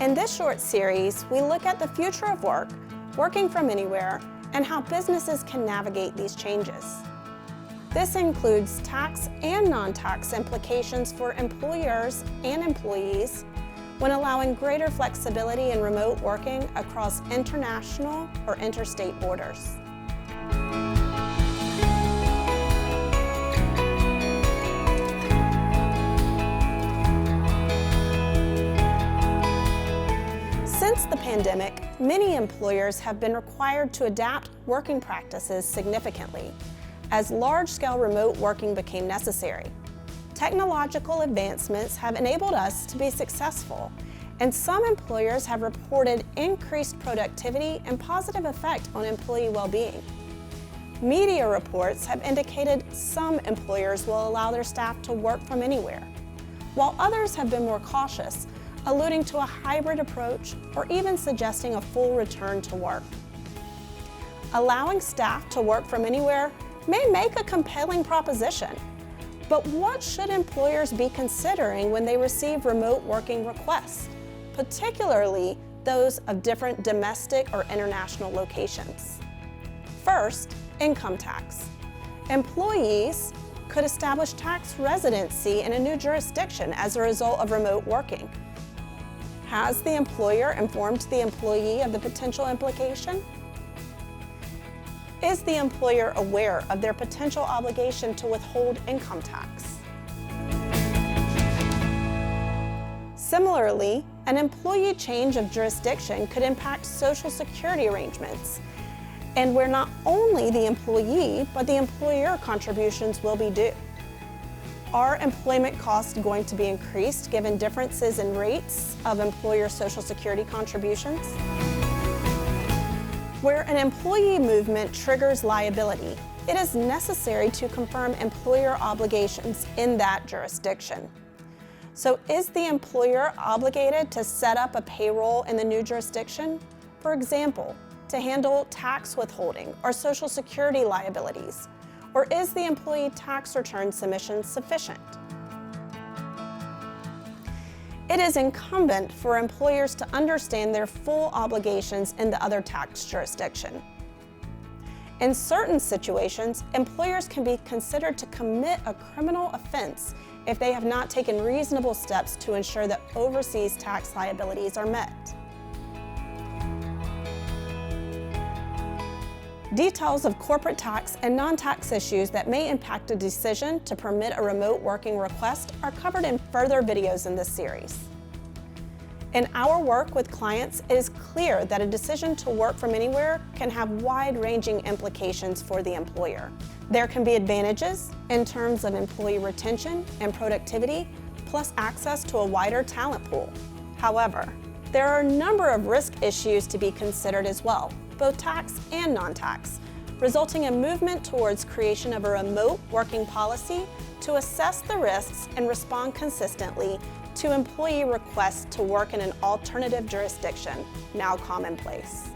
In this short series, we look at the future of work, working from anywhere, and how businesses can navigate these changes. This includes tax and non-tax implications for employers and employees when allowing greater flexibility in remote working across international or interstate borders. Since the pandemic, many employers have been required to adapt working practices significantly as large-scale remote working became necessary. Technological advancements have enabled us to be successful, and some employers have reported increased productivity and positive effect on employee well-being. Media reports have indicated some employers will allow their staff to work from anywhere, while others have been more cautious, alluding to a hybrid approach or even suggesting a full return to work. Allowing staff to work from anywhere may make a compelling proposition, but what should employers be considering when they receive remote working requests, particularly those of different domestic or international locations? First, income tax. Employees could establish tax residency in a new jurisdiction as a result of remote working. Has the employer informed the employee of the potential implication? Is the employer aware of their potential obligation to withhold income tax? Similarly, an employee change of jurisdiction could impact Social Security arrangements, and where not only the employee, but the employer contributions will be due. Are employment costs going to be increased given differences in rates of employer Social Security contributions? Where an employee movement triggers liability, it is necessary to confirm employer obligations in that jurisdiction. So is the employer obligated to set up a payroll in the new jurisdiction? For example, to handle tax withholding or Social Security liabilities? Or is the employee tax return submission sufficient? It is incumbent for employers to understand their full obligations in the other tax jurisdiction. In certain situations, employers can be considered to commit a criminal offense if they have not taken reasonable steps to ensure that overseas tax liabilities are met. Details of corporate tax and non-tax issues that may impact a decision to permit a remote working request are covered in further videos in this series. In our work with clients, it is clear that a decision to work from anywhere can have wide-ranging implications for the employer. There can be advantages in terms of employee retention and productivity, plus access to a wider talent pool. However, there are a number of risk issues to be considered as well, both tax and non-tax, resulting in movement towards creation of a remote working policy to assess the risks and respond consistently to employee requests to work in an alternative jurisdiction, now commonplace.